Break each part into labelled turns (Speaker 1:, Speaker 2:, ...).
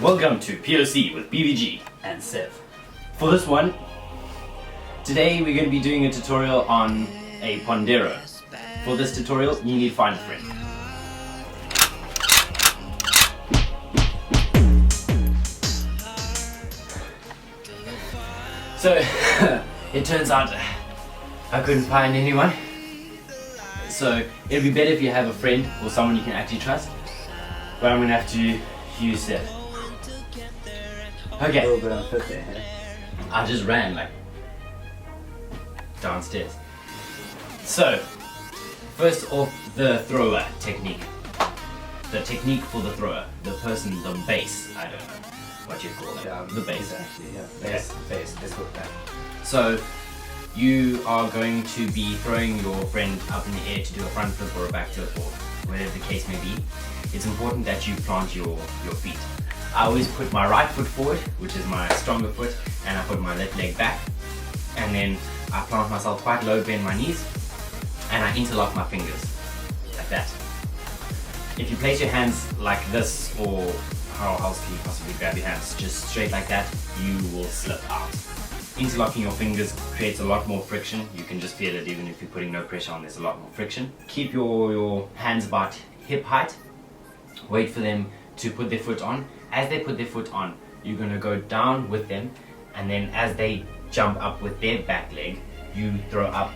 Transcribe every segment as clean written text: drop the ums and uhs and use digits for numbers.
Speaker 1: Welcome to POC with BVG
Speaker 2: and Sev.
Speaker 1: For this one, today we're going to be doing a tutorial on a pondero. For this tutorial, you need to find a friend. So, it turns out I couldn't find anyone. So, it'd be better if you have a friend or someone you can actually trust. But I'm going to have to use Sev. Okay.
Speaker 2: A little bit unfit there, huh?
Speaker 1: I just ran like downstairs. So, first off, the thrower technique. The technique for the thrower. The person, the base. I don't know what you call it.
Speaker 2: Yeah,
Speaker 1: the base.
Speaker 2: Actually, yeah. Base. Let's go with that.
Speaker 1: So, you are going to be throwing your friend up in the air to do a front flip or a back flip or whatever the case may be. It's important that you plant your feet. I always put my right foot forward, which is my stronger foot, and I put my left leg back. And then I plant myself quite low, bend my knees, and I interlock my fingers, like that. If you place your hands like this, or how else can you possibly grab your hands, just straight like that, you will slip out. Interlocking your fingers creates a lot more friction. You can just feel it even if you're putting no pressure on, there's a lot more friction. Keep your hands about hip height. Wait for them to put their foot on. As they put their foot on, you're going to go down with them, and then as they jump up with their back leg, you throw up.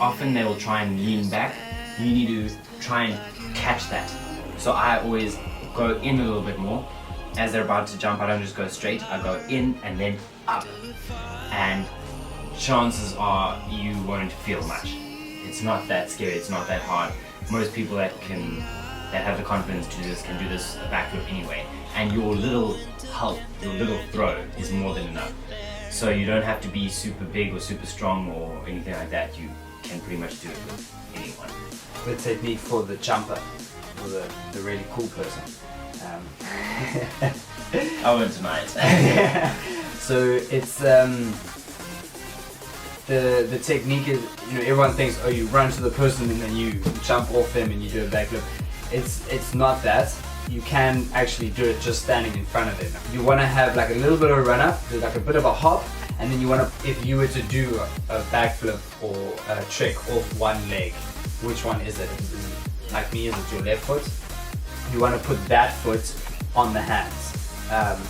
Speaker 1: Often they will try and lean back. You need to try and catch that. So I always go in a little bit more. As they're about to jump, I don't just go straight, I go in and then up. And chances are you won't feel much. It's not that scary, it's not that hard. Most people that have the confidence to do this can do this backflip anyway. And your little help, your little throw is more than enough. So you don't have to be super big or super strong or anything like that. You can pretty much do it with anyone.
Speaker 2: The technique for the jumper, for the really cool person.
Speaker 1: I won't deny it.
Speaker 2: So it's the technique is, everyone thinks, oh, you run to the person and then you jump off them and you do a backflip. It's not that. You can actually do it just standing in front of them. You want to have like a little bit of a run up, do like a bit of a hop, and then you want to, if you were to do a backflip or a trick off one leg, which one is it? Like me, is it your left foot? You want to put that foot on the hands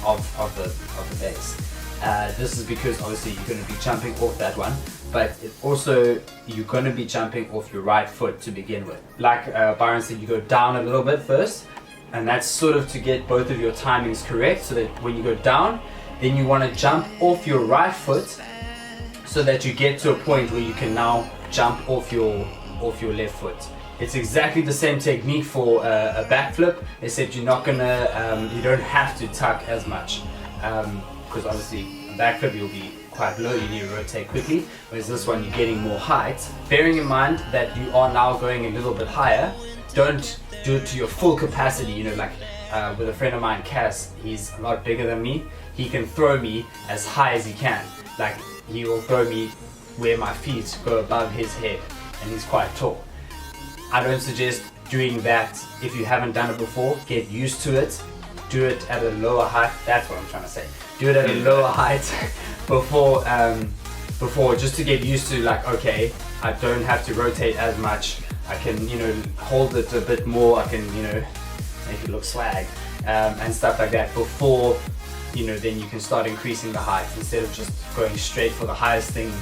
Speaker 2: of the base. This is because obviously you're going to be jumping off that one, but you're going to be jumping off your right foot to begin with. Like Byron said, you go down a little bit first, and that's sort of to get both of your timings correct, so that when you go down, then you want to jump off your right foot so that you get to a point where you can now jump off your left foot. It's exactly the same technique for a backflip, except you're not gonna, you don't have to tuck as much, because obviously a backflip you'll be quite low, you need to rotate quickly, whereas this one you're getting more height. Bearing in mind that you are now going a little bit higher, don't do it to your full capacity, like with a friend of mine, Cass, he's a lot bigger than me, he can throw me as high as he can, like he will throw me where my feet go above his head, and he's quite tall. I don't suggest doing that if you haven't done it before. Get used to it. Do it at a lower height. That's what I'm trying to say. Do it at a lower height before, just to get used to, like, okay, I don't have to rotate as much. I can, hold it a bit more. I can, make it look swag and stuff like that before, then you can start increasing the height instead of just going straight for the highest thing.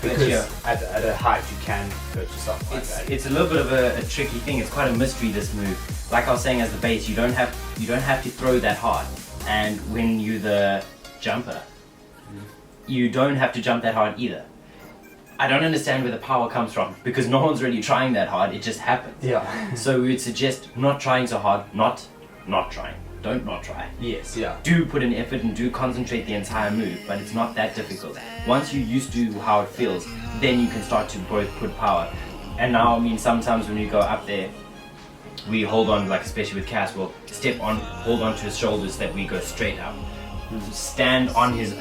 Speaker 2: Because at a height you can hurt yourself like that. It's
Speaker 1: a little bit of a tricky thing. It's quite a mystery, this move. Like I was saying, as the base, you don't have to throw that hard. And when you're the jumper, you don't have to jump that hard either. I don't understand where the power comes from, because no one's really trying that hard. It just happens.
Speaker 2: Yeah.
Speaker 1: So we would suggest not trying so hard, not trying. Don't not try.
Speaker 2: Yes, yeah.
Speaker 1: Do put in effort and do concentrate the entire move, but it's not that difficult. Once you're used to how it feels, then you can start to both put power. And now, sometimes when you go up there, we hold on, like especially with Cass, we'll hold on to his shoulders so that we go straight up. Stand on his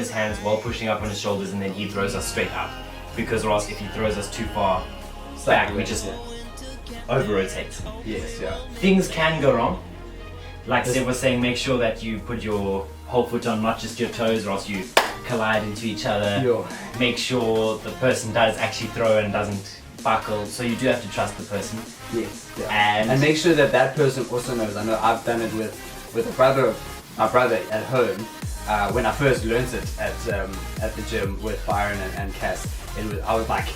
Speaker 1: hands while pushing up on his shoulders, and then he throws us straight up. Because or else if he throws us too far back, we just over rotate.
Speaker 2: Yes, yeah.
Speaker 1: Things can go wrong. Like Sev was saying, make sure that you put your whole foot on, not just your toes, or else you collide into each other.
Speaker 2: Yo.
Speaker 1: Make sure the person does actually throw and doesn't buckle, so you do have to trust the person.
Speaker 2: Yes. Yeah. And make sure that person also knows. I know I've done it with my brother at home. When I first learned it at the gym with Byron and Cass, I was like,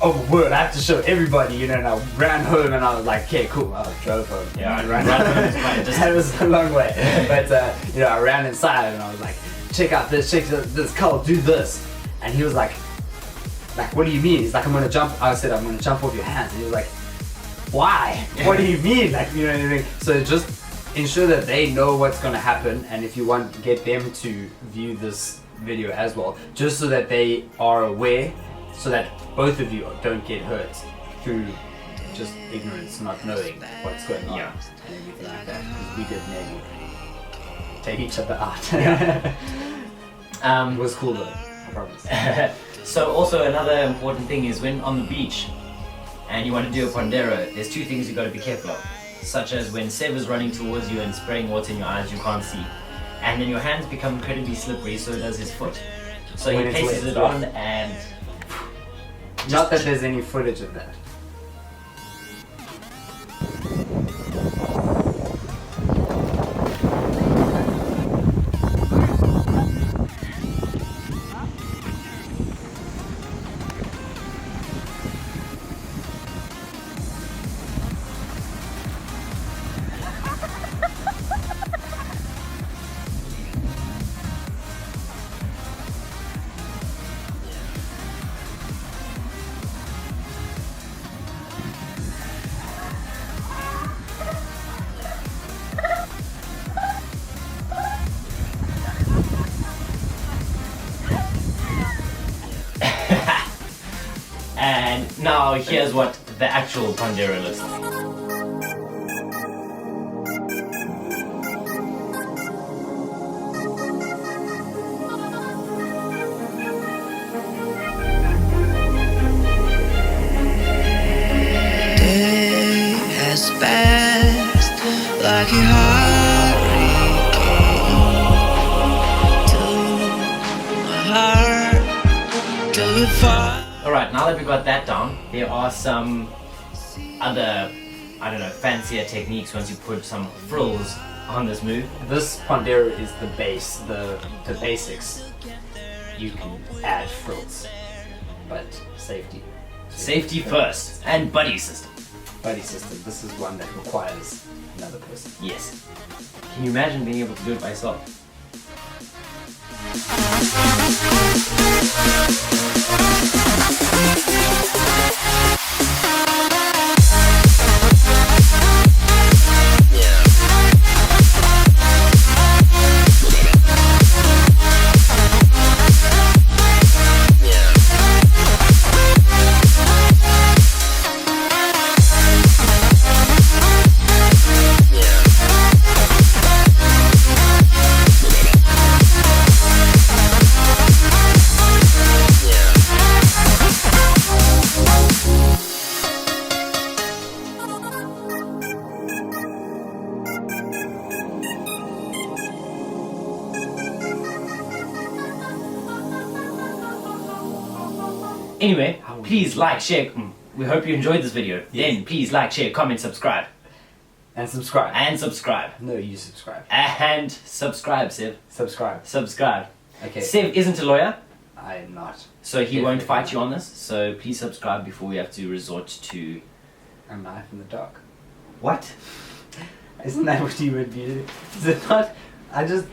Speaker 2: oh word, I have to show everybody, you know, and I ran home and I was like, okay, cool, I drove home.
Speaker 1: Yeah,
Speaker 2: I ran home. That was a long way. But, you know, I ran inside and I was like, check out this, Carl, do this. And he was like, what do you mean? He's like, I'm gonna jump. I said, I'm gonna jump off your hands. And he was like, why? What do you mean? Like, you know what I mean? So just ensure that they know what's gonna happen, and if you want to get them to view this video as well, just so that they are aware, so that both of you don't get hurt through just ignorance, not knowing what's going on,
Speaker 1: Yeah.
Speaker 2: and everything like that. Because we did maybe take each other out. It was cool though, I promise.
Speaker 1: So also another important thing is when on the beach and you want to do a pondero, there's two things you got to be careful of. Such as when Sev is running towards you and spraying water in your eyes, you can't see. And then your hands become incredibly slippery, so does his foot. So
Speaker 2: When
Speaker 1: he
Speaker 2: it's
Speaker 1: places
Speaker 2: wet,
Speaker 1: it on and...
Speaker 2: Not that there's any footage of that.
Speaker 1: And now here's what the actual pondero looks like.
Speaker 3: Day has passed like a hurricane to my heart till it falls.
Speaker 1: Alright, now that we got that down, there are some other, I don't know, fancier techniques once you put some frills on this move.
Speaker 2: This pondero is the base, the basics. You can add frills, but safety.
Speaker 1: Safety first, and buddy system.
Speaker 2: Buddy system. This is one that requires another person.
Speaker 1: Yes. Can you imagine being able to do it by yourself? Anyway, please like, share. We hope you enjoyed this video. Then please like, share, comment, subscribe.
Speaker 2: And subscribe.
Speaker 1: And subscribe.
Speaker 2: No, you subscribe.
Speaker 1: And subscribe, Sev.
Speaker 2: Subscribe.
Speaker 1: Subscribe.
Speaker 2: Okay.
Speaker 1: Sev isn't a lawyer,
Speaker 2: I'm not.
Speaker 1: so he won't
Speaker 2: Definitely
Speaker 1: fight you
Speaker 2: not.
Speaker 1: on this. So please subscribe before we have to resort to...
Speaker 2: A knife in the dark.
Speaker 1: What?
Speaker 2: Isn't that what you would be? Is it not? I just...